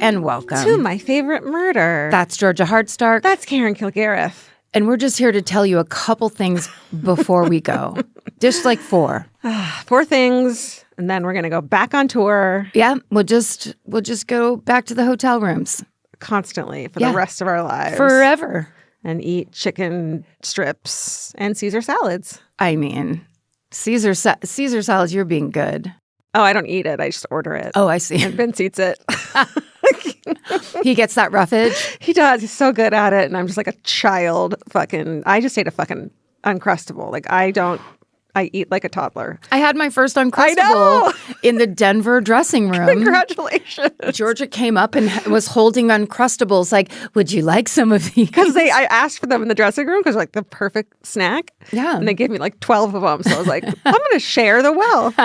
and welcome to My Favorite Murder. That's Georgia Hardstark. That's Karen Kilgariff. And we're just here to tell you a couple things before we go. Just like four. 4 things, and then we're going to go back on tour. Yeah, we'll just go back to the hotel rooms. Constantly for the rest of our lives. Forever. And eat chicken strips and Caesar salads. I mean, Caesar salads, you're being good. Oh, I don't eat it. I just order it. Oh, I see. And Vince eats it. He gets that roughage? He does. He's so good at it. And I'm just like a child I just ate a fucking Uncrustable. Like, I eat like a toddler. I had my first Uncrustable in the Denver dressing room. Congratulations. Georgia came up and was holding Uncrustables like, would you like some of these? Because I asked for them in the dressing room because like the perfect snack. Yeah. And they gave me like 12 of them. So I was like, I'm going to share the wealth.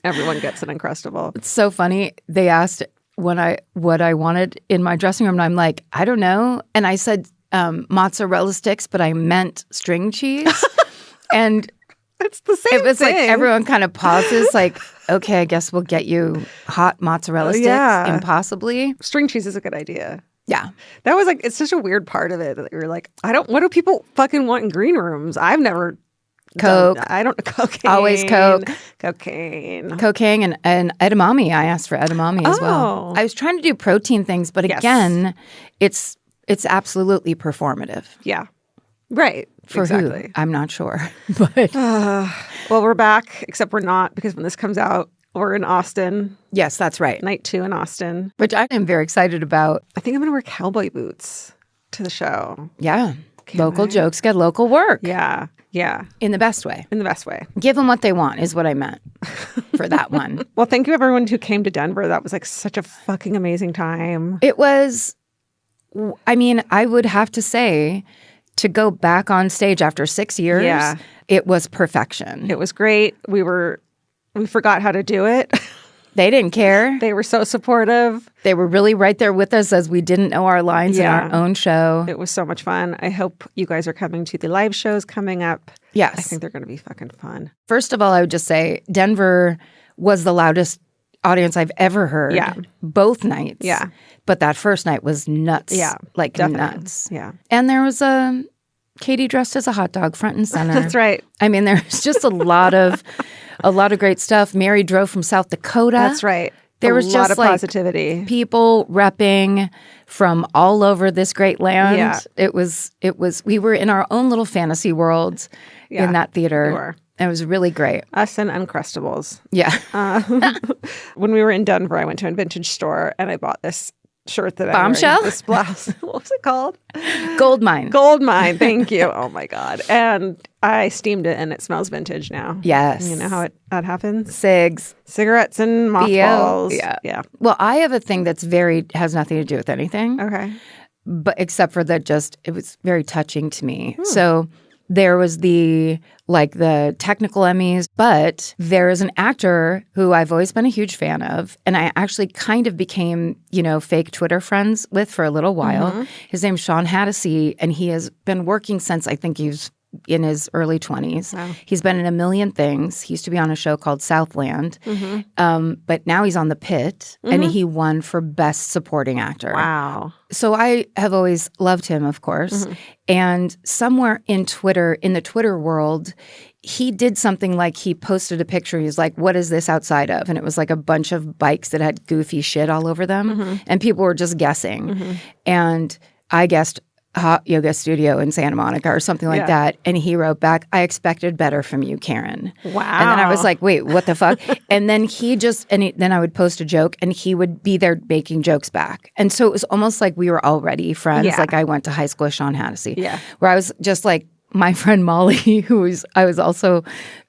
Everyone gets an Uncrustable. It's so funny. They asked what I wanted in my dressing room. And I'm like, I don't know. And I said mozzarella sticks, but I meant string cheese. And it's the same thing. It was like everyone kind of pauses like, okay, I guess we'll get you hot mozzarella sticks. Yeah. Impossibly. String cheese is a good idea. Yeah. That was like, it's such a weird part of it that you're like, what do people fucking want in green rooms? I've never Coke. Cocaine. Always Coke. Cocaine. Cocaine and edamame. I asked for edamame as well. I was trying to do protein things, but again, it's absolutely performative. Yeah. Right. For exactly. Who? I'm not sure. But well, we're back, except we're not, because when this comes out, we're in Austin. Yes, that's right. Night 2 in Austin. Which I am very excited about. I think I'm going to wear cowboy boots to the show. Yeah. Local jokes get local work. Yeah. Yeah. In the best way. In the best way. Give them what they want is what I meant for that one. Well, thank you everyone who came to Denver. That was like such a fucking amazing time. It was, I mean, I would have to say, to go back on stage after 6 years, it was perfection. It was great. We forgot how to do it. They didn't care. They were so supportive. They were really right there with us as we didn't know our lines in our own show. It was so much fun. I hope you guys are coming to the live shows coming up. Yes. I think they're going to be fucking fun. First of all, I would just say Denver was the loudest audience I've ever heard. Yeah. Both nights. Yeah. But that first night was nuts. Yeah. Like definitely. nuts. Yeah. And there was Katie dressed as a hot dog front and center. That's right. I mean, there's just a lot of great stuff. Mary drove from South Dakota. That's right. There was a lot just of positivity. People repping from all over this great land. Yeah. It was we were in our own little fantasy world in that theater. We were. It was really great. Us and Uncrustables. Yeah. When we were in Denver, I went to a vintage store and I bought this shirt that Bombshell? This blouse. What was it called? Gold Mine. Gold Mine. Thank you. Oh my God. And I steamed it and it smells vintage now. Yes. You know how that happens? Cigarettes and mothballs. Yeah. Yeah. Well, I have a thing that's has nothing to do with anything. Okay. But except for that, it was very touching to me. So there was the technical Emmys, but there is an actor who I've always been a huge fan of, and I actually kind of became, fake Twitter friends with for a little while. Mm-hmm. His name's Sean Hattasey, and he has been working since I think he's in his early 20s. Wow. He's been in a million things. He used to be on a show called Southland, but now he's on The Pit, and he won for Best Supporting Actor. Wow. So I have always loved him, of course. And somewhere in the Twitter world, he did something like he posted a picture. He's like, what is this outside of? And it was like a bunch of bikes that had goofy shit all over them. And people were just guessing. And I guessed hot yoga studio in Santa Monica or something like that. And he wrote back, I expected better from you, Karen. Wow. And then I was like, wait, what the fuck? And then then I would post a joke and he would be there making jokes back. And so it was almost like we were already friends. Yeah. Like I went to high school with Sean Hattasey. Yeah. Where I was just like, my friend Molly, I was also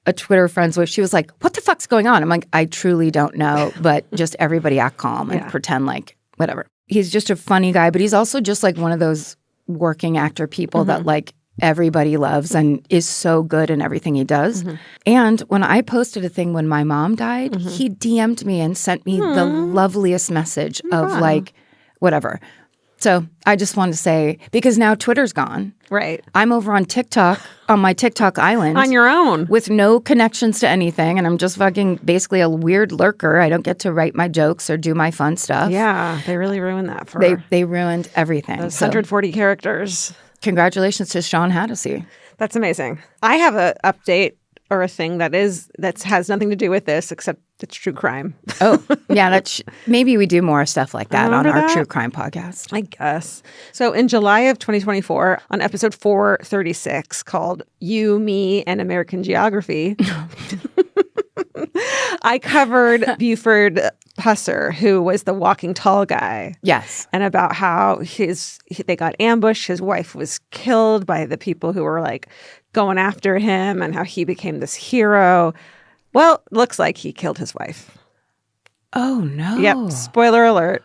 a Twitter friends with, she was like, what the fuck's going on? I'm like, I truly don't know, but just everybody act calm and pretend like whatever. He's just a funny guy, but he's also just like one of those working actor people that like everybody loves and is so good in everything he does. And when I posted a thing when my mom died, he DM'd me and sent me the loveliest message of like, whatever. So I just wanted to say, because now Twitter's gone. Right. I'm over on TikTok, on my TikTok island. On your own. With no connections to anything. And I'm just fucking basically a weird lurker. I don't get to write my jokes or do my fun stuff. Yeah, they really ruined that for They ruined everything. those 140 characters. Congratulations to Sean Hattasey. That's amazing. I have an update or a thing that has nothing to do with this, except it's true crime. Oh, yeah. Maybe we do more stuff like that on our true crime podcast. I guess. So in July of 2024, on episode 436 called You, Me, and American Geography, I covered Buford Pusser, who was the walking tall guy. Yes. And about how they got ambushed. His wife was killed by the people who were like going after him, and how he became this hero. Well, looks like he killed his wife. Oh, no. Yep. Spoiler alert.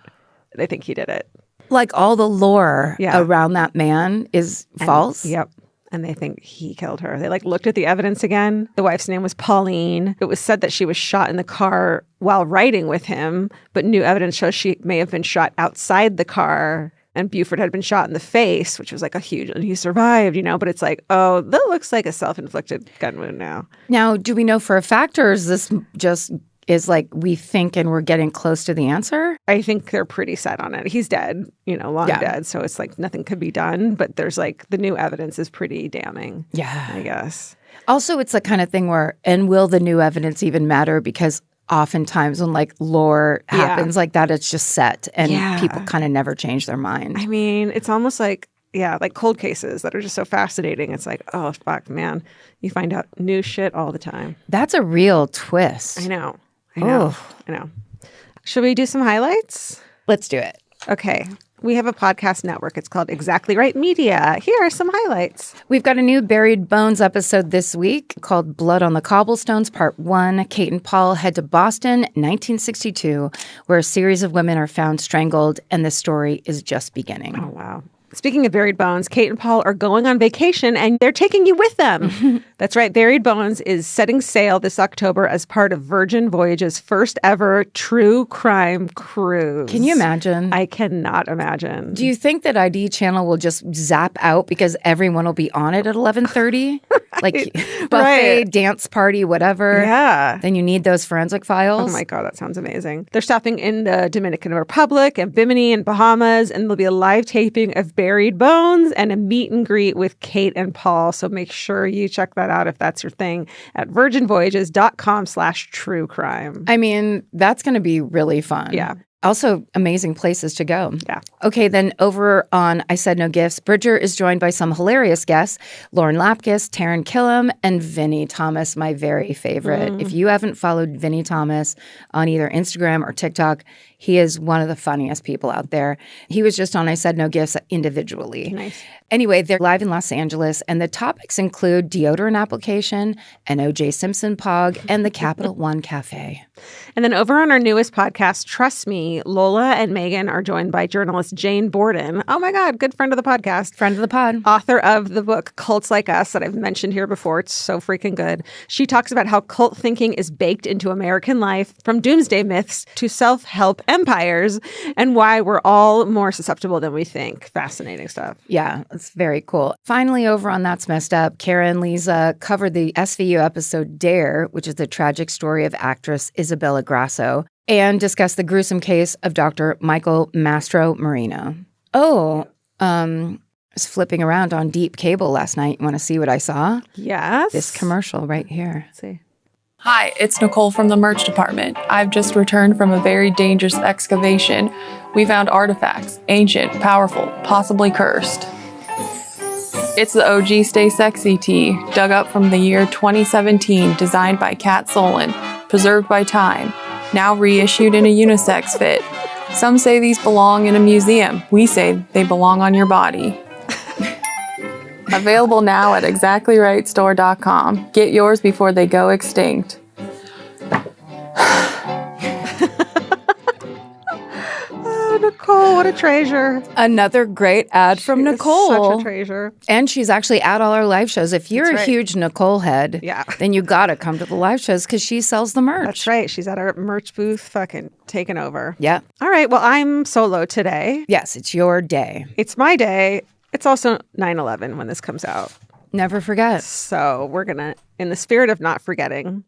They think he did it. Like all the lore around that man is false? Yep. And they think he killed her. They looked at the evidence again. The wife's name was Pauline. It was said that she was shot in the car while riding with him, but new evidence shows she may have been shot outside the car. And Buford had been shot in the face, which was like a huge, and he survived, but it's like, oh, that looks like a self-inflicted gun wound now. Now, do we know for a fact, or is this just is like we think and we're getting close to the answer? I think they're pretty set on it. He's dead, long dead. So it's like nothing could be done. But there's like the new evidence is pretty damning. Yeah. I guess. Also, it's the kind of thing where, and will the new evidence even matter? Because oftentimes when like lore happens like that, it's just set and people kind of never change their mind. I mean, it's almost like, like cold cases that are just so fascinating. It's like, oh, fuck, man. You find out new shit all the time. That's a real twist. I know. I know. Should we do some highlights? Let's do it. Okay. We have a podcast network. It's called Exactly Right Media. Here are some highlights. We've got a new Buried Bones episode this week called Blood on the Cobblestones, Part 1. Kate and Paul head to Boston, 1962, where a series of women are found strangled, and the story is just beginning. Oh, wow. Speaking of Buried Bones, Kate and Paul are going on vacation, and they're taking you with them. That's right. Buried Bones is setting sail this October as part of Virgin Voyage's first ever true crime cruise. Can you imagine? I cannot imagine. Do you think that ID channel will just zap out because everyone will be on it at 11:30? Like buffet, dance party, whatever. Yeah. Then you need those forensic files. Oh my God, that sounds amazing. They're stopping in the Dominican Republic and Bimini and Bahamas, and there'll be a live taping of Buried Bones and a meet and greet with Kate and Paul. So make sure you check that out if that's your thing at virginvoyages.com/truecrime. I mean, that's going to be really fun. Yeah. Also, amazing places to go. Yeah. Okay, then over on I Said No Gifts, Bridger is joined by some hilarious guests, Lauren Lapkus, Taryn Killam, and Vinnie Thomas, my very favorite. If you haven't followed Vinnie Thomas on either Instagram or TikTok, he is one of the funniest people out there. He was just on I Said No Gifts individually. Nice. Anyway, they're live in Los Angeles, and the topics include deodorant application, an O.J. Simpson pog, and the Capital One Cafe. And then over on our newest podcast, Trust Me, Lola and Megan are joined by journalist Jane Borden. Oh my God, good friend of the podcast. Friend of the pod. Author of the book Cults Like Us that I've mentioned here before. It's so freaking good. She talks about how cult thinking is baked into American life, from doomsday myths to self-help empires, and why we're all more susceptible than we think. Fascinating stuff. Yeah, it's very cool. Finally, over on That's Messed Up, Kara and Lisa covered the SVU episode Dare, which is the tragic story of actress Isabella Grasso, and discussed the gruesome case of Dr. Michael Mastro Marino. I was flipping around on deep cable last night. You want to see what I saw? Yes. This commercial right here. Let's see. Hi, it's Nicole from the merch department. I've just returned from a very dangerous excavation. We found artifacts, ancient, powerful, possibly cursed. It's the OG Stay Sexy tee, dug up from the year 2017, designed by Kat Solon, preserved by time, now reissued in a unisex fit. Some say these belong in a museum. We say they belong on your body. Available now at exactlyrightstore.com. Get yours before they go extinct. Oh, Nicole. Nicole, what a treasure. Another great ad from She is Nicole. Such a treasure. And she's actually at all our live shows. If you're That's a right. huge Nicole head, then you got to come to the live shows because she sells the merch. That's right. She's at our merch booth fucking taking over. Yeah. All right. Well, I'm solo today. Yes, it's your day. It's my day. It's also 9/11 when this comes out. Never forget. So we're going to, in the spirit of not forgetting,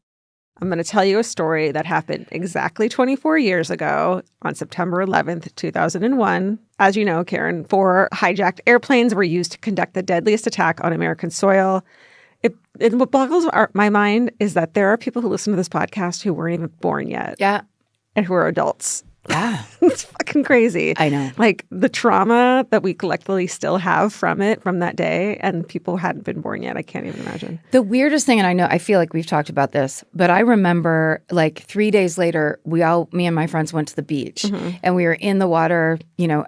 I'm going to tell you a story that happened exactly 24 years ago on September 11th, 2001. As you know, Karen, 4 hijacked airplanes were used to conduct the deadliest attack on American soil. What boggles my mind is that there are people who listen to this podcast who weren't even born yet. Yeah. And who are adults. Yeah. It's fucking crazy. I know. Like the trauma that we collectively still have from that day, and people hadn't been born yet. I can't even imagine. The weirdest thing, and I feel like we've talked about this, but I remember like 3 days later, me and my friends went to the beach and we were in the water,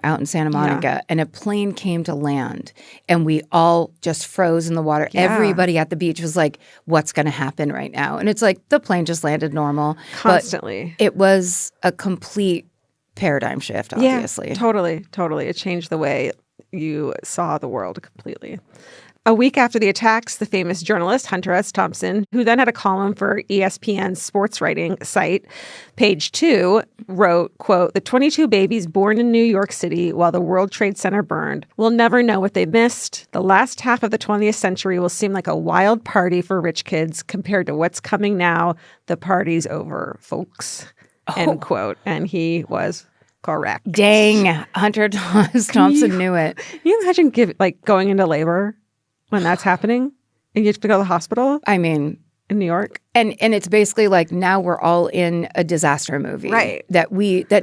out in Santa Monica, and a plane came to land and we all just froze in the water. Yeah. Everybody at the beach was like, what's going to happen right now? And it's like the plane just landed normal. Constantly. But it was a complete paradigm shift, obviously. Yeah, totally. It changed the way you saw the world completely. A week after the attacks, the famous journalist Hunter S. Thompson, who then had a column for ESPN's sports writing site, Page 2, wrote, quote, "The 22 babies born in New York City while the World Trade Center burned will never know what they missed. The last half of the 20th century will seem like a wild party for rich kids compared to what's coming now. The party's over, folks." End quote. And he was correct. Dang. Hunter S. Thompson knew it. Can you imagine going into labor when that's happening and you have to go to the hospital? I mean, in New York. And it's basically like now we're all in a disaster movie. Right. That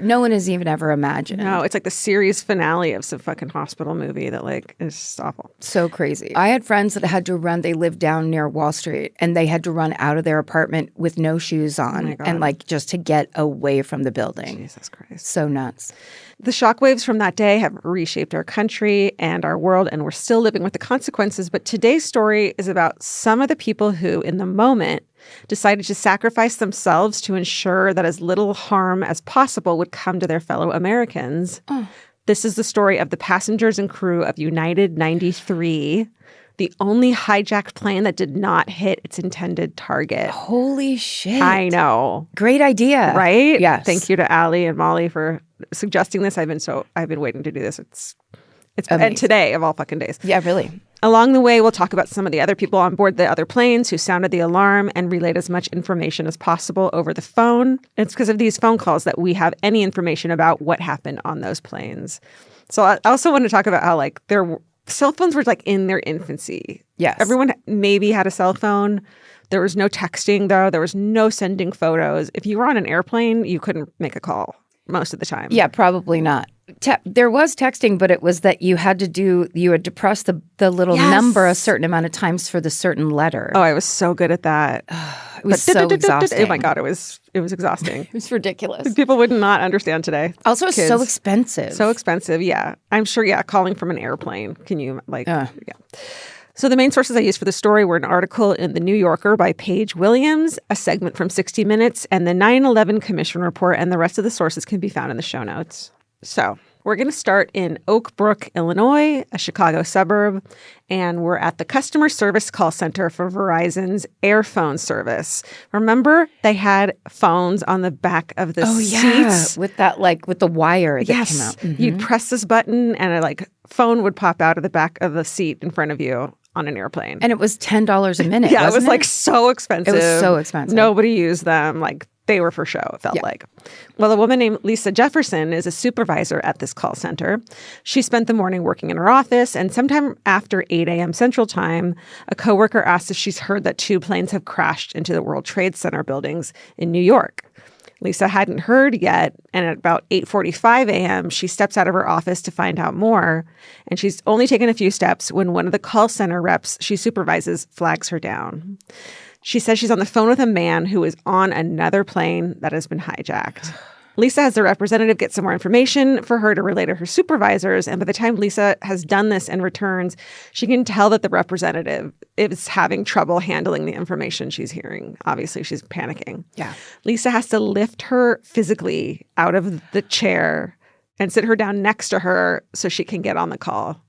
no one has even ever imagined. No, it's like the series finale of some fucking hospital movie that is just awful. So crazy. I had friends that had to run. They lived down near Wall Street and they had to run out of their apartment with no shoes on and just to get away from the building. Jesus Christ. So nuts. The shockwaves from that day have reshaped our country and our world, and we're still living with the consequences. But today's story is about some of the people who, in the moment, decided to sacrifice themselves to ensure that as little harm as possible would come to their fellow Americans. Oh. This is the story of the passengers and crew of United 93, the only hijacked plane that did not hit its intended target. Holy shit. I know. Great idea. Right? Yes. Thank you to Allie and Molly for suggesting this. I've been waiting to do this. It's and today of all fucking days. Yeah, really. Along the way, we'll talk about some of the other people on board the other planes who sounded the alarm and relayed as much information as possible over the phone. It's because of these phone calls that we have any information about what happened on those planes. So I also want to talk about how their cell phones were in their infancy. Yes. Everyone maybe had a cell phone. There was no texting, though. There was no sending photos. If you were on an airplane, you couldn't make a call most of the time. Yeah, probably not. There was texting, but it was that you had to press the little number a certain amount of times for the certain letter. Oh, I was so good at that. It was so exhausting. Oh my God, it was exhausting. It was ridiculous. People would not understand today. Also, it's so expensive. So expensive, yeah. I'm sure, calling from an airplane. Can you, yeah. So the main sources I used for the story were an article in The New Yorker by Paige Williams, a segment from 60 Minutes, and the 9/11 Commission report, and the rest of the sources can be found in the show notes. So we're going to start in Oak Brook, Illinois, a Chicago suburb, and we're at the customer service call center for Verizon's Airphone service. Remember, they had phones on the back of the seats? With that, with the wire that came out. Mm-hmm. You'd press this button and a phone would pop out of the back of the seat in front of you on an airplane. And it was $10 a minute, yeah, wasn't it was so expensive. It was so expensive. Nobody used them. They were for show, it felt like. Well, a woman named Lisa Jefferson is a supervisor at this call center. She spent the morning working in her office, and sometime after 8 a.m. Central Time, a coworker asked if she's heard that 2 planes have crashed into the World Trade Center buildings in New York. Lisa hadn't heard yet, and at about 8:45 a.m., she steps out of her office to find out more, and she's only taken a few steps when one of the call center reps she supervises flags her down. She says she's on the phone with a man who is on another plane that has been hijacked. Lisa has the representative get some more information for her to relay to her supervisors, and by the time Lisa has done this and returns, she can tell that the representative is having trouble handling the information she's hearing. Obviously, she's panicking. Yeah. Lisa has to lift her physically out of the chair and sit her down next to her so she can get on the call.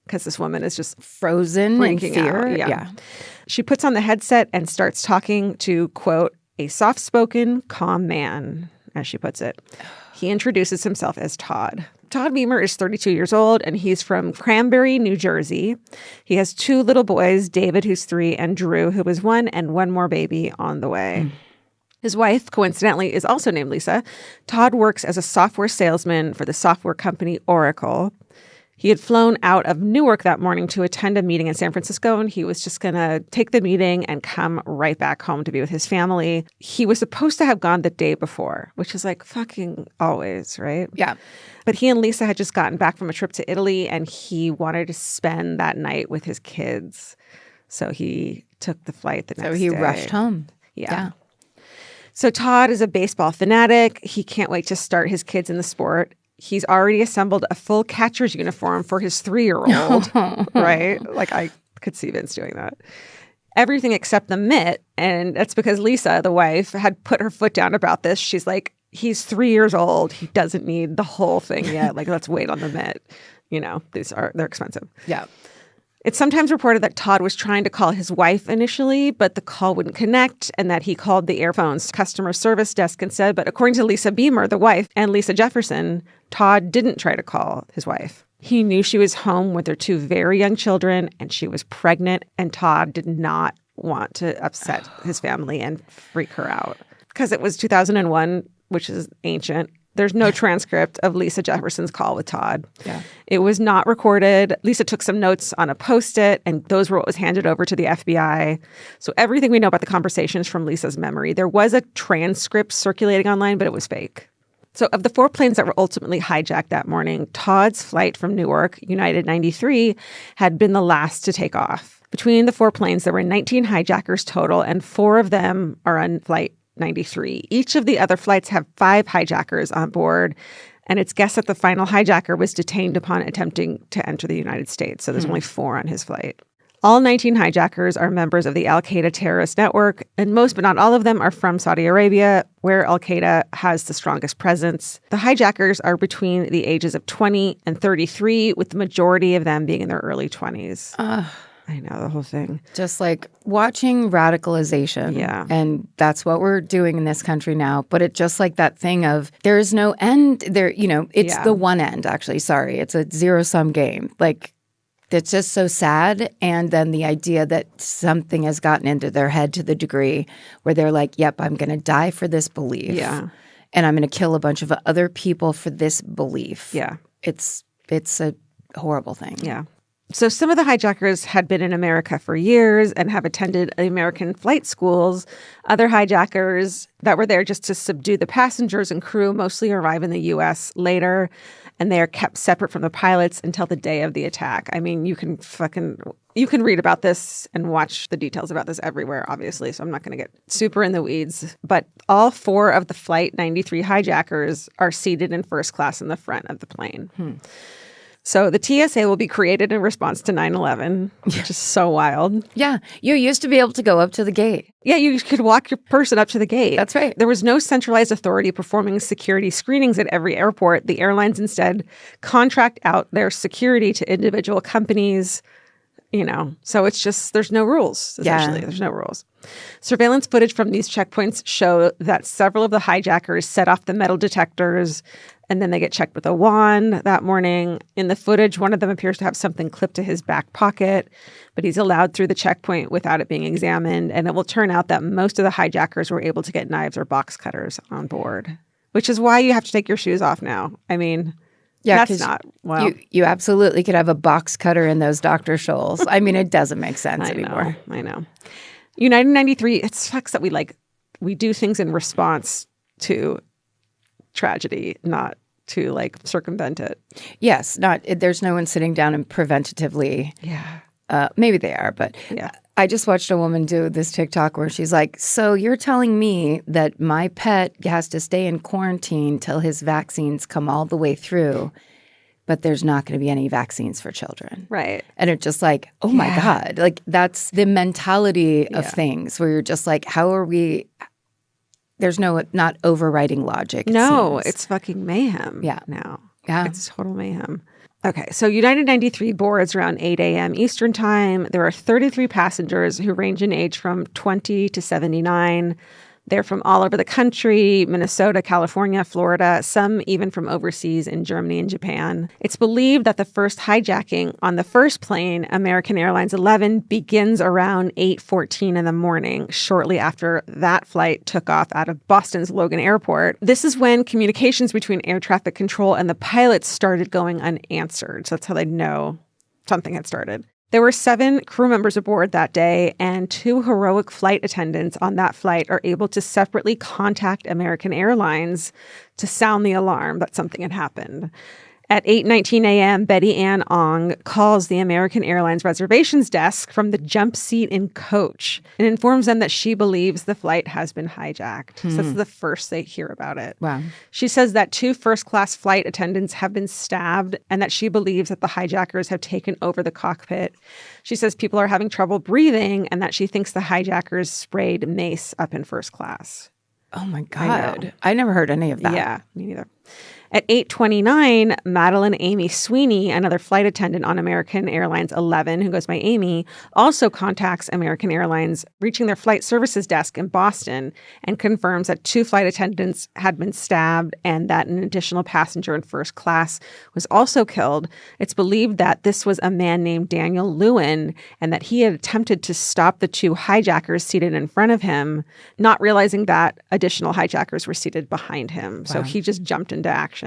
Because this woman is just frozen in freaking fear. out. Yeah. She puts on the headset and starts talking to, quote, a soft-spoken, calm man, as she puts it. He introduces himself as Todd. Todd Beamer is 32 years old, and he's from Cranberry, New Jersey. He has 2 little boys, David, who's 3, and Drew, who is 1, and 1 more baby on the way. His wife, coincidentally, is also named Lisa. Todd works as a software salesman for the software company Oracle. He had flown out of Newark that morning to attend a meeting in San Francisco, and he was just going to take the meeting and come right back home to be with his family. He was supposed to have gone the day before, which is like fucking always, right? Yeah. But he and Lisa had just gotten back from a trip to Italy, and he wanted to spend that night with his kids. So he took the flight the next day. So he rushed home. Yeah. So Todd is a baseball fanatic. He can't wait to start his kids in the sport. He's already assembled a full catcher's uniform for his 3-year-old, right? Like, I could see Vince doing that. Everything except the mitt. And that's because Lisa, the wife, had put her foot down about this. She's like, he's 3 years old. He doesn't need the whole thing yet. Like, let's wait on the mitt. You know, they're expensive. Yeah. It's sometimes reported that Todd was trying to call his wife initially, but the call wouldn't connect, and that he called the Airphone's customer service desk instead. But according to Lisa Beamer, the wife, and Lisa Jefferson, Todd didn't try to call his wife. He knew she was home with their 2 very young children, and she was pregnant, and Todd did not want to upset his family and freak her out. Because it was 2001, which is ancient. There's no transcript of Lisa Jefferson's call with Todd. Yeah. It was not recorded. Lisa took some notes on a Post-it, and those were what was handed over to the FBI. So everything we know about the conversation is from Lisa's memory. There was a transcript circulating online, but it was fake. So of the 4 planes that were ultimately hijacked that morning, Todd's flight from Newark, United 93, had been the last to take off. Between the 4 planes, there were 19 hijackers total, and 4 of them are on flight 93. Each of the other flights have 5 hijackers on board, and it's guessed that the final hijacker was detained upon attempting to enter the United States. So there's only 4 on his flight. All 19 hijackers are members of the Al-Qaeda terrorist network, and most but not all of them are from Saudi Arabia, where Al-Qaeda has the strongest presence. The hijackers are between the ages of 20 and 33, with the majority of them being in their early 20s. I know, the whole thing. Just like watching radicalization. Yeah. And that's what we're doing in this country now. But it's just like that thing of there is no end. There, you know, it's the one end, actually. Sorry. It's a zero-sum game. Like, it's just so sad. And then the idea that something has gotten into their head to the degree where they're like, yep, I'm going to die for this belief. Yeah. And I'm going to kill a bunch of other people for this belief. Yeah. It's a horrible thing. Yeah. So some of the hijackers had been in America for years and have attended American flight schools. Other hijackers that were there just to subdue the passengers and crew mostly arrive in the U.S. later, and they are kept separate from the pilots until the day of the attack. I mean, you can read about this and watch the details about this everywhere, obviously, so I'm not going to get super in the weeds. But all 4 of the Flight 93 hijackers are seated in first class in the front of the plane. So the TSA will be created in response to 9/11, which is so wild. Yeah. You used to be able to go up to the gate. Yeah, you could walk your person up to the gate. That's right. There was no centralized authority performing security screenings at every airport. The airlines instead contract out their security to individual companies, you know. So it's just, there's no rules, essentially. There's no rules. Surveillance footage from these checkpoints show that several of the hijackers set off the metal detectors, and then they get checked with a wand that morning. In the footage, one of them appears to have something clipped to his back pocket, but he's allowed through the checkpoint without it being examined. And it will turn out that most of the hijackers were able to get knives or box cutters on board, which is why you have to take your shoes off now. I mean, yeah, that's not, well. You absolutely could have a box cutter in those Dr. Scholl's. I mean, it doesn't make sense anymore. I know. United 93, it sucks that we do things in response to tragedy, not to like circumvent it. Yes, there's no one sitting down and preventatively. Yeah. Maybe they are, but yeah. I just watched a woman do this TikTok where she's like, so you're telling me that my pet has to stay in quarantine till his vaccines come all the way through, but there's not going to be any vaccines for children. Right. And it's just like, oh my God, like that's the mentality of things where you're just like, how are we? There's not overriding logic. No, it's fucking mayhem. Yeah. Now. Yeah. It's total mayhem. Okay, so United 93 boards around 8 a.m. Eastern Time. There are 33 passengers who range in age from 20 to 79. They're from all over the country, Minnesota, California, Florida, some even from overseas in Germany and Japan. It's believed that the first hijacking on the first plane, American Airlines 11, begins around 8:14 in the morning, shortly after that flight took off out of Boston's Logan Airport. This is when communications between air traffic control and the pilots started going unanswered. So that's how they know something had started. There were 7 crew members aboard that day, and 2 heroic flight attendants on that flight are able to separately contact American Airlines to sound the alarm that something had happened. At 8:19 a.m., Betty Ann Ong calls the American Airlines reservations desk from the jump seat in coach and informs them that she believes the flight has been hijacked. So that's the first they hear about it. Wow. She says that 2 first-class flight attendants have been stabbed and that she believes that the hijackers have taken over the cockpit. She says people are having trouble breathing and that she thinks the hijackers sprayed mace up in first class. Oh, my God. I never heard any of that. Yeah, me neither. At 8:29, Madeline Amy Sweeney, another flight attendant on American Airlines 11, who goes by Amy, also contacts American Airlines, reaching their flight services desk in Boston, and confirms that 2 flight attendants had been stabbed and that an additional passenger in first class was also killed. It's believed that this was a man named Daniel Lewin and that he had attempted to stop the 2 hijackers seated in front of him, not realizing that additional hijackers were seated behind him. So he just jumped into action.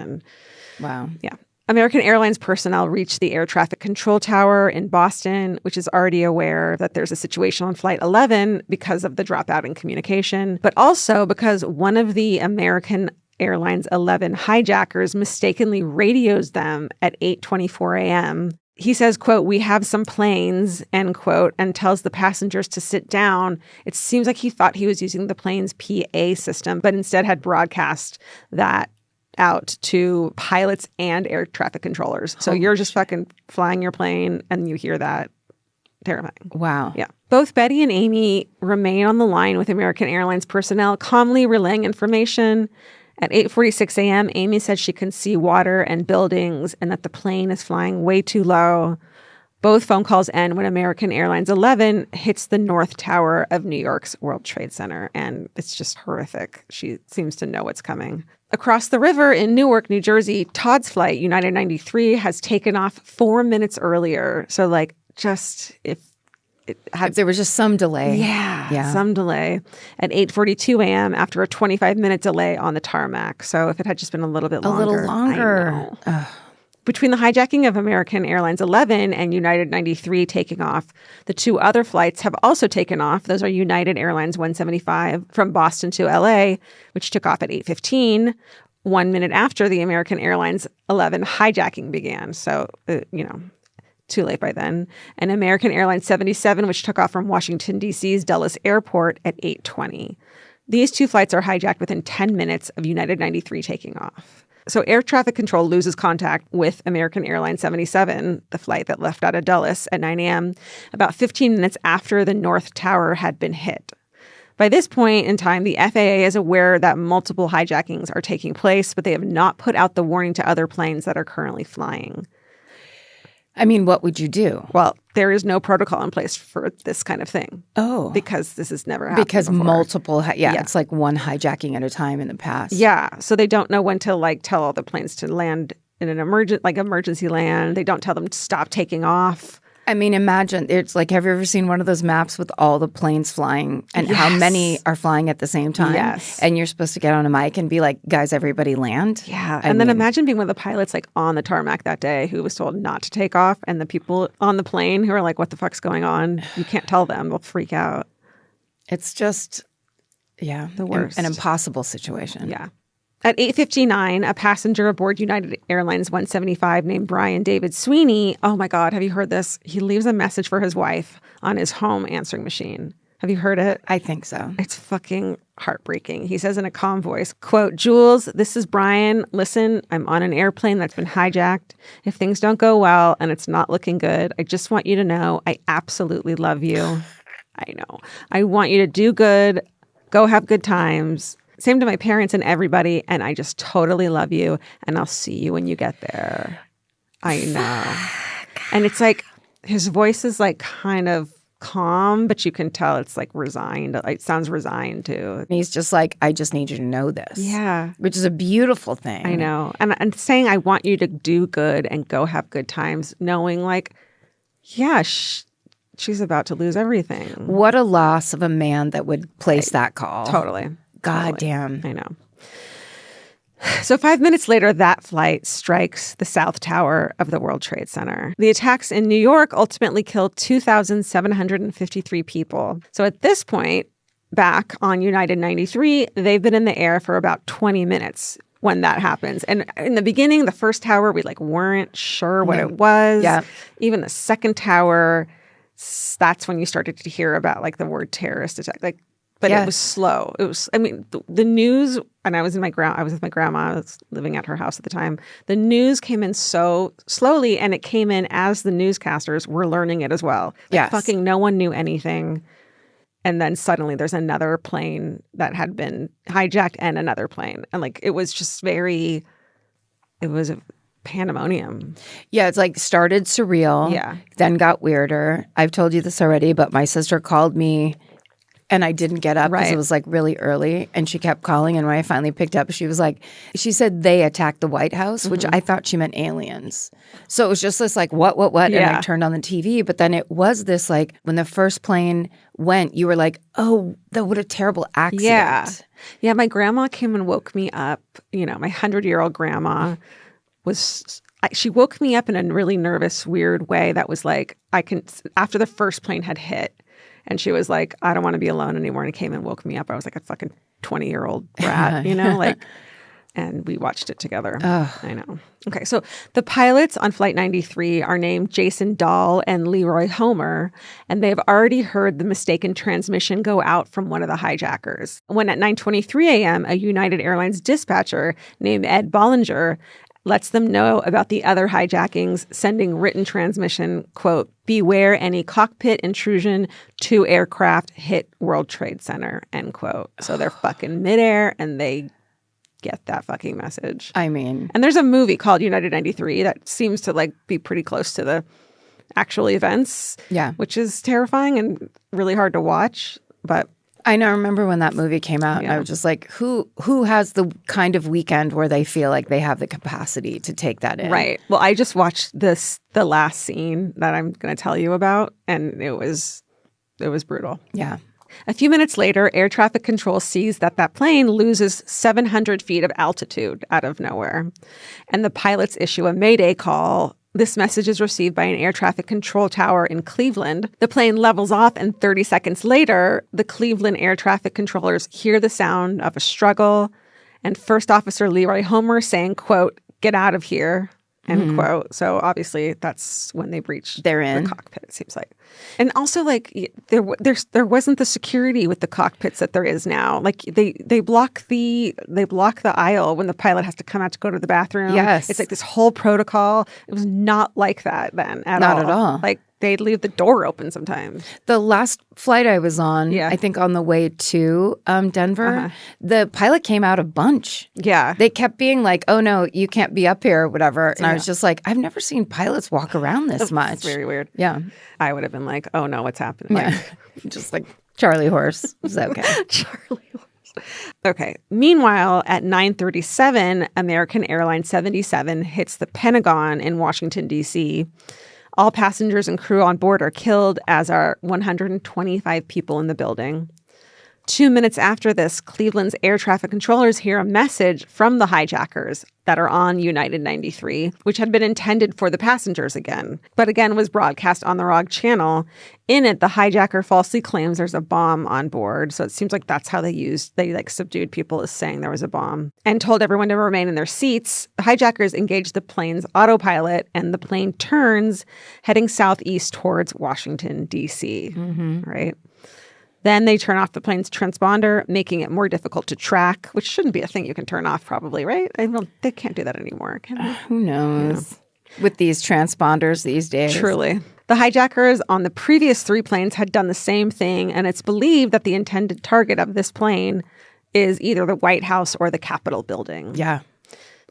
Wow. Yeah. American Airlines personnel reached the air traffic control tower in Boston, which is already aware that there's a situation on Flight 11 because of the dropout in communication, but also because one of the American Airlines 11 hijackers mistakenly radios them at 8:24 a.m. He says, quote, "We have some planes," end quote, and tells the passengers to sit down. It seems like he thought he was using the plane's PA system, but instead had broadcast that out to pilots and air traffic controllers. So you're just fucking flying your plane and you hear that. Terrifying. Wow. Yeah. Both Betty and Amy remain on the line with American Airlines personnel, calmly relaying information. At 8:46 a.m., Amy said she can see water and buildings and that the plane is flying way too low. Both phone calls end when American Airlines 11 hits the North Tower of New York's World Trade Center, and it's just horrific. She seems to know what's coming. Across the river in Newark, New Jersey, Todd's flight, United 93, has taken off 4 minutes earlier. So, like, just if there was just some delay. Yeah, some delay. At 8:42 a.m. after a 25-minute delay on the tarmac. So if it had just been a little bit longer. A little longer. Between the hijacking of American Airlines 11 and United 93 taking off, the 2 other flights have also taken off. Those are United Airlines 175 from Boston to LA, which took off at 8:15, 1 minute after the American Airlines 11 hijacking began. So, too late by then. And American Airlines 77, which took off from Washington, D.C.'s Dulles Airport at 8:20. These 2 flights are hijacked within 10 minutes of United 93 taking off. So air traffic control loses contact with American Airlines 77, the flight that left out of Dulles at 9 a.m., about 15 minutes after the North Tower had been hit. By this point in time, the FAA is aware that multiple hijackings are taking place, but they have not put out the warning to other planes that are currently flying. I mean, what would you do? Well, there is no protocol in place for this kind of thing. Oh. Because this has never happened Because before. multiple, it's like one hijacking at a time in the past. Yeah. So they don't know when to tell all the planes to land in an emergency land. They don't tell them to stop taking off. I mean, imagine, it's like, have you ever seen one of those maps with all the planes flying and how many are flying at the same time? Yes. And you're supposed to get on a mic and be like, guys, everybody land? Yeah. And then imagine being one of the pilots on the tarmac that day who was told not to take off, and the people on the plane who are like, what the fuck's going on? You can't tell them. They'll freak out. It's just, the worst. An impossible situation. Yeah. At 8:59, a passenger aboard United Airlines 175 named Brian David Sweeney, oh my God, have you heard this? He leaves a message for his wife on his home answering machine. Have you heard it? I think so. It's fucking heartbreaking. He says in a calm voice, quote, "Jules, this is Brian. Listen, I'm on an airplane that's been hijacked. If things don't go well and it's not looking good, I just want you to know I absolutely love you. I know. I want you to do good, go have good times. Same to my parents and everybody. And I just totally love you. And I'll see you when you get there. I know. And it's like his voice is like kind of calm, but you can tell it's like resigned. It sounds resigned too. And he's just like, I just need you to know this. Yeah. Which is a beautiful thing. I know. And saying, I want you to do good and go have good times, knowing like, yeah, she's about to lose everything. What a loss of a man that would place that call. Totally. God totally. damn. I know. So 5 minutes later, that flight strikes the South Tower of the World Trade Center. The attacks in New York ultimately killed 2,753 people. So at this point, back on United 93, they've been in the air for about 20 minutes when that happens. And in the beginning, the first tower, we like weren't sure what it was. Yeah. Even the second tower, that's when you started to hear about like the word terrorist attack. Like, but it was slow. It was, I mean, the news, and I was with my grandma, I was living at her house at the time. The news came in so slowly, and it came in as the newscasters were learning it as well. Like, fucking no one knew anything. And then suddenly there's another plane that had been hijacked and another plane. And like, it was just it was a pandemonium. Yeah, it's like started surreal. Yeah. Then got weirder. I've told you this already, but my sister called me and I didn't get up because it was like really early, and she kept calling. And when I finally picked up, she said they attacked the White House, which I thought she meant aliens. So it was just this like, what? Yeah. And I turned on the TV, but then it was this like, when the first plane went, you were like, oh, what a terrible accident. Yeah, my grandma came and woke me up. You know, my 100-year-old grandma she woke me up in a really nervous, weird way that was like, after the first plane had hit, and she was like, I don't want to be alone anymore. And came and woke me up. I was like a fucking 20-year-old brat, you know, like, and we watched it together. I know. Okay. So the pilots on Flight 93 are named Jason Dahl and Leroy Homer, and they've already heard the mistaken transmission go out from one of the hijackers. When at 9:23 a.m., a United Airlines dispatcher named Ed Bollinger lets them know about the other hijackings, sending written transmission, quote, beware any cockpit intrusion, 2 aircraft hit World Trade Center, end quote. So they're fucking midair and they get that fucking message. I mean. And there's a movie called United 93 that seems to like be pretty close to the actual events. Yeah. Which is terrifying and really hard to watch. But I remember when that movie came out, and I was just like, who has the kind of weekend where they feel like they have the capacity to take that in? Right. Well, I just watched the last scene that I'm going to tell you about, and it was brutal. Yeah. A few minutes later, air traffic control sees that plane loses 700 feet of altitude out of nowhere, and the pilots issue a mayday call. This message is received by an air traffic control tower in Cleveland. The plane levels off, and 30 seconds later, the Cleveland air traffic controllers hear the sound of a struggle, and First Officer Leroy Homer saying, quote, get out of here, end quote. So obviously that's when they breach the cockpit, it seems like. And also, like, there wasn't the security with the cockpits that there is now. Like they block the aisle when the pilot has to come out to go to the bathroom. Yes. It's like this whole protocol. It was not like that then at all. Not at all. Like they'd leave the door open sometimes. The last flight I was on, I think on the way to Denver, the pilot came out a bunch. Yeah. They kept being like, oh, no, you can't be up here or whatever. And I was just like, I've never seen pilots walk around this much. It's very weird. Yeah. I would have been like, oh, no, what's happening? Like, just like Charlie Horse. It's okay. Charlie Horse. Okay. Meanwhile, at 9:37, American Airlines 77 hits the Pentagon in Washington, D.C. All passengers and crew on board are killed, as are 125 people in the building. 2 minutes after this, Cleveland's air traffic controllers hear a message from the hijackers that are on United 93, which had been intended for the passengers again, but again was broadcast on the wrong channel. In it, the hijacker falsely claims there's a bomb on board. So it seems like that's how they subdued people, as saying there was a bomb, and told everyone to remain in their seats. The hijackers engage the plane's autopilot, and the plane turns, heading southeast towards Washington, D.C., right? Then they turn off the plane's transponder, making it more difficult to track, which shouldn't be a thing you can turn off probably, right? They can't do that anymore, can they? Who knows? With these transponders these days. Truly. The hijackers on the previous 3 planes had done the same thing, and it's believed that the intended target of this plane is either the White House or the Capitol building. Yeah.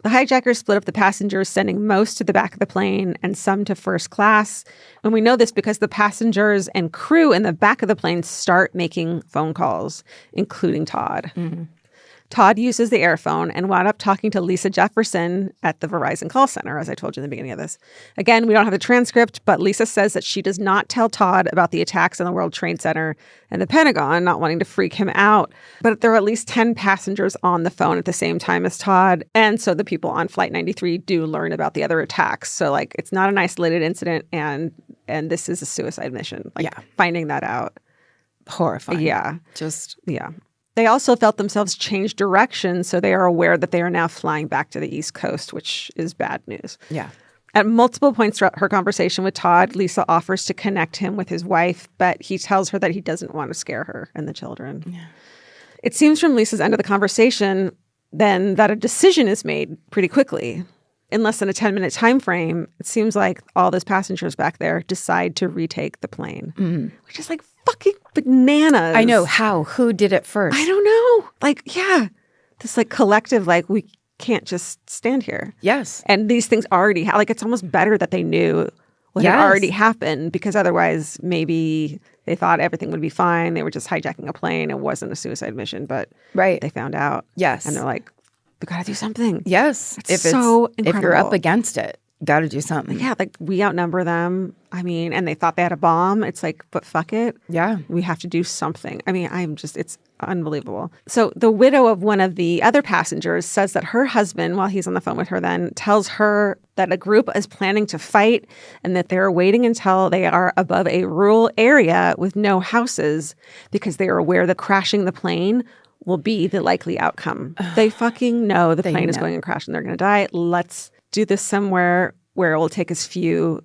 The hijackers split up the passengers, sending most to the back of the plane and some to first class. And we know this because the passengers and crew in the back of the plane start making phone calls, including Todd. Mm-hmm. Todd uses the airphone and wound up talking to Lisa Jefferson at the Verizon call center, as I told you in the beginning of this. Again, we don't have the transcript, but Lisa says that she does not tell Todd about the attacks on the World Trade Center and the Pentagon, not wanting to freak him out. But there are at least 10 passengers on the phone at the same time as Todd. And so the people on Flight 93 do learn about the other attacks. So, like, it's not an isolated incident, and this is a suicide mission. Like, finding that out. Horrifying. Yeah. Yeah. They also felt themselves change direction, so they are aware that they are now flying back to the East Coast, which is bad news. Yeah. At multiple points throughout her conversation with Todd, Lisa offers to connect him with his wife, but he tells her that he doesn't want to scare her and the children. Yeah. It seems from Lisa's end of the conversation then that a decision is made pretty quickly. In less than a 10-minute time frame, it seems like all those passengers back there decide to retake the plane, which is like fucking bananas. I know. How? Who did it first? I don't know. Like, yeah, this like collective, like, we can't just stand here. Yes. And these things already, like, it's almost better that they knew what had already happened, because otherwise maybe they thought everything would be fine. They were just hijacking a plane. It wasn't a suicide mission, but they found out. Yes. And they're like, we got to do something. Yes. It's so incredible. If you're up against it, got to do something. Yeah, like, we outnumber them. I mean, and they thought they had a bomb. It's like, but fuck it. Yeah. We have to do something. I mean, it's unbelievable. So the widow of one of the other passengers says that her husband, while he's on the phone with her then, tells her that a group is planning to fight and that they're waiting until they are above a rural area with no houses because they are aware that crashing the plane will be the likely outcome. They fucking know the plane is going to crash and they're going to die. Let's do this somewhere where it will take as few,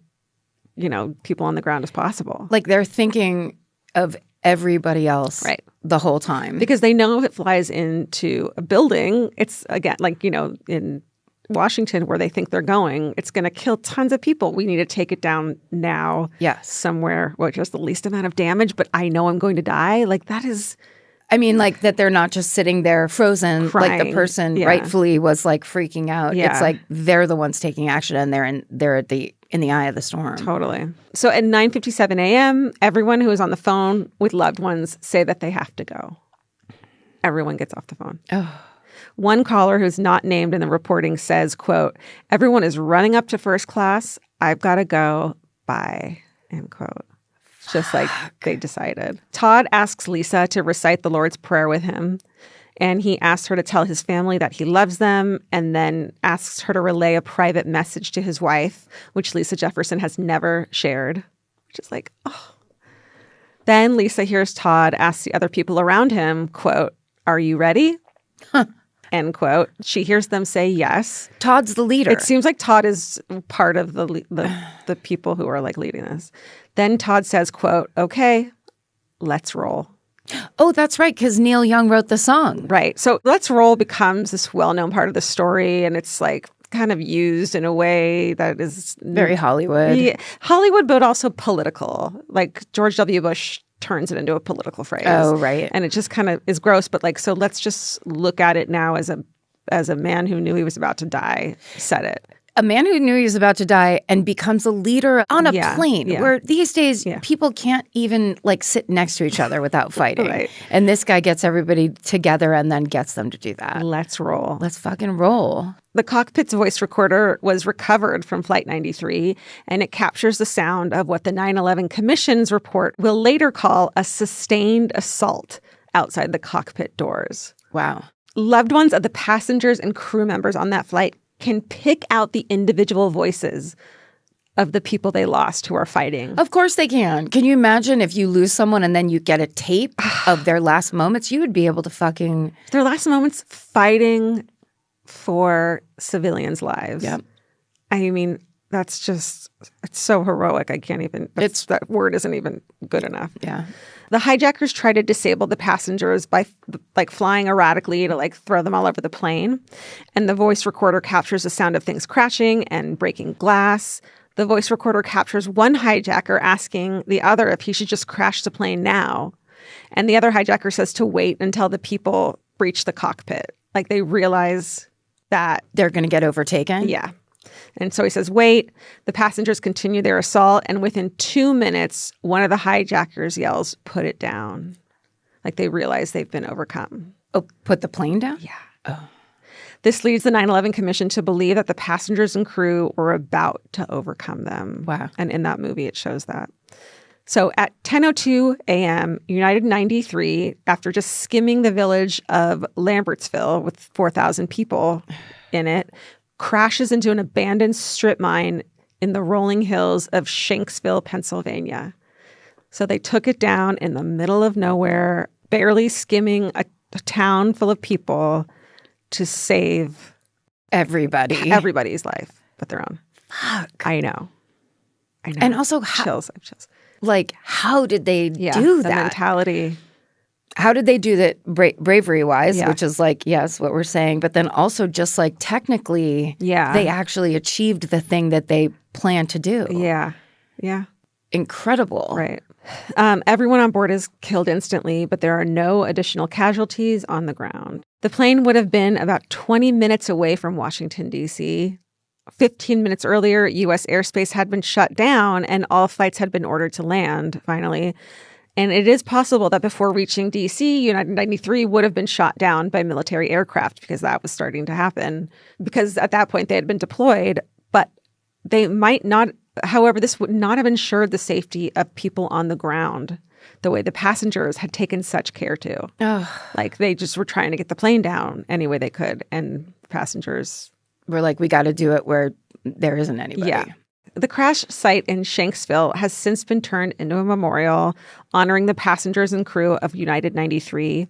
people on the ground as possible. Like, they're thinking of everybody else the whole time. Because they know if it flies into a building, it's, again, like, in Washington where they think they're going, it's going to kill tons of people. We need to take it down now somewhere where there's the least amount of damage, but I know I'm going to die. Like, that is... I mean, like, that they're not just sitting there frozen, crying. Like the person rightfully was, like, freaking out. Yeah. It's like they're the ones taking action, and they're in the eye of the storm. Totally. So at 9:57 a.m., everyone who is on the phone with loved ones say that they have to go. Everyone gets off the phone. Oh. One caller who's not named in the reporting says, quote, "Everyone is running up to first class. I've got to go. Bye," end quote. Just like they decided. Todd asks Lisa to recite the Lord's Prayer with him, and he asks her to tell his family that he loves them, and then asks her to relay a private message to his wife, which Lisa Jefferson has never shared, which is like, oh. Then Lisa hears Todd ask the other people around him, quote, "Are you ready?" End quote. She hears them say yes. Todd's the leader. It seems like Todd is part of the people who are like leading this. Then Todd says, quote, "Okay, let's roll." Oh, that's right, because Neil Young wrote the song. Right. So "Let's Roll" becomes this well-known part of the story, and it's like kind of used in a way that is very Hollywood. Yeah, Hollywood, but also political. Like George W. Bush turns it into a political phrase. Oh, right. And it just kind of is gross. But like, so let's just look at it now as a man who knew he was about to die said it. A man who knew he was about to die and becomes a leader on a plane where these days people can't even like sit next to each other without fighting. Right. And this guy gets everybody together and then gets them to do that. Let's roll. Let's fucking roll. The cockpit's voice recorder was recovered from Flight 93, and it captures the sound of what the 9/11 Commission's report will later call a sustained assault outside the cockpit doors. Wow. Loved ones of the passengers and crew members on that flight can pick out the individual voices of the people they lost who are fighting. Of course they can. Can you imagine if you lose someone and then you get a tape of their last moments? You would be able to fucking... Their last moments fighting for civilians' lives. Yep. I mean, that's just... It's so heroic. I can't even... That word isn't even good enough. Yeah. The hijackers try to disable the passengers by like flying erratically to like throw them all over the plane. And the voice recorder captures the sound of things crashing and breaking glass. The voice recorder captures one hijacker asking the other if he should just crash the plane now. And the other hijacker says to wait until the people breach the cockpit. Like they realize that They're going to get overtaken? Yeah. And so he says, wait. The passengers continue their assault. And within 2 minutes, one of the hijackers yells, put it down. Like they realize they've been overcome. Oh, put the plane down? Yeah. Oh. This leads the 9/11 Commission to believe that the passengers and crew were about to overcome them. Wow. And in that movie, it shows that. So at 10:02 a.m., United 93, after just skimming the village of Lambertsville with 4,000 people in it, crashes into an abandoned strip mine in the rolling hills of Shanksville, Pennsylvania. So they took it down in the middle of nowhere, barely skimming a town full of people to save everybody's life but their own. Fuck. I know. And also, chills. Like, how did they do the that? mentality. How did they do that bravery-wise, Yeah. which is like, yes, what we're saying, but then also just like technically they actually achieved the thing that they planned to do. Yeah. Yeah. Incredible. Right. Everyone on board is killed instantly, but there are no additional casualties on the ground. The plane would have been about 20 minutes away from Washington, D.C. 15 minutes earlier, U.S. airspace had been shut down and all flights had been ordered to land, finally. And it is possible that before reaching D.C., United 93 would have been shot down by military aircraft because that was starting to happen. Because at that point, they had been deployed, but they might not. However, this would not have ensured the safety of people on the ground the way the passengers had taken such care to. Oh. Like they just were trying to get the plane down any way they could. And passengers We're like, we got to do it where there isn't anybody. Yeah. The crash site in Shanksville has since been turned into a memorial honoring the passengers and crew of United 93.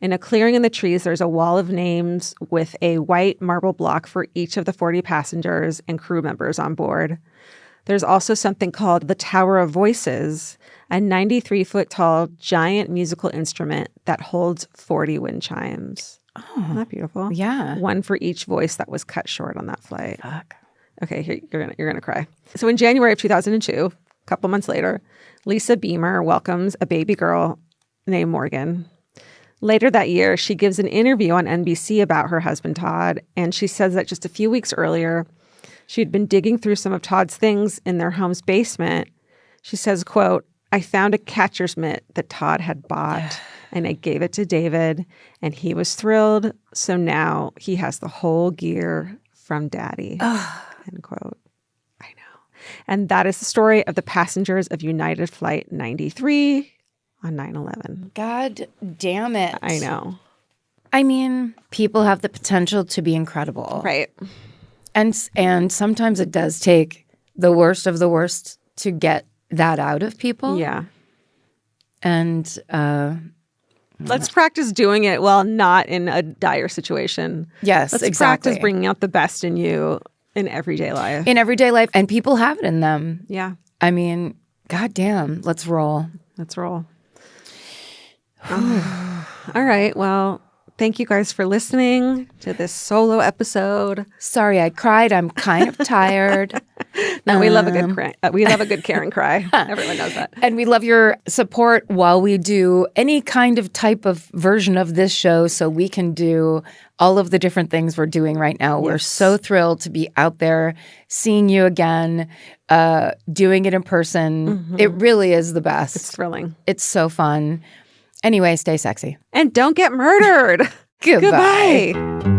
In a clearing in the trees, there's a wall of names with a white marble block for each of the 40 passengers and crew members on board. There's also something called the Tower of Voices, a 93-foot-tall giant musical instrument that holds 40 wind chimes. Oh. Isn't that beautiful? Yeah. One for each voice that was cut short on that flight. Fuck. Okay, here, you're gonna cry. So in January of 2002, a couple months later, Lisa Beamer welcomes a baby girl named Morgan. Later that year, she gives an interview on NBC about her husband, Todd, and she says that just a few weeks earlier, she'd been digging through some of Todd's things in their home's basement. She says, quote, I found a catcher's mitt that Todd had bought, and I gave it to David, and he was thrilled. So now he has the whole gear from Daddy. End quote. I know. And that is the story of the passengers of United Flight 93 on 9/11. God damn it. I know. I mean, people have the potential to be incredible. Right. And sometimes it does take the worst of the worst to get that out of people. Yeah. And let's practice doing it while not in a dire situation. yes, Let's exactly. practice bringing out the best in you in everyday life. In everyday life. And people have it in them. Yeah. I mean, goddamn, let's roll. Let's roll. All right. Well, thank you guys for listening to this solo episode. Sorry, I cried. I'm kind of tired. No, we love a good cry. We love a good Karen cry. Everyone knows that. And we love your support while we do any kind of type of version of this show so we can do all of the different things we're doing right now. Yes. We're so thrilled to be out there, seeing you again, doing it in person. Mm-hmm. It really is the best. It's thrilling. It's so fun. Anyway, stay sexy. And don't get murdered. Goodbye.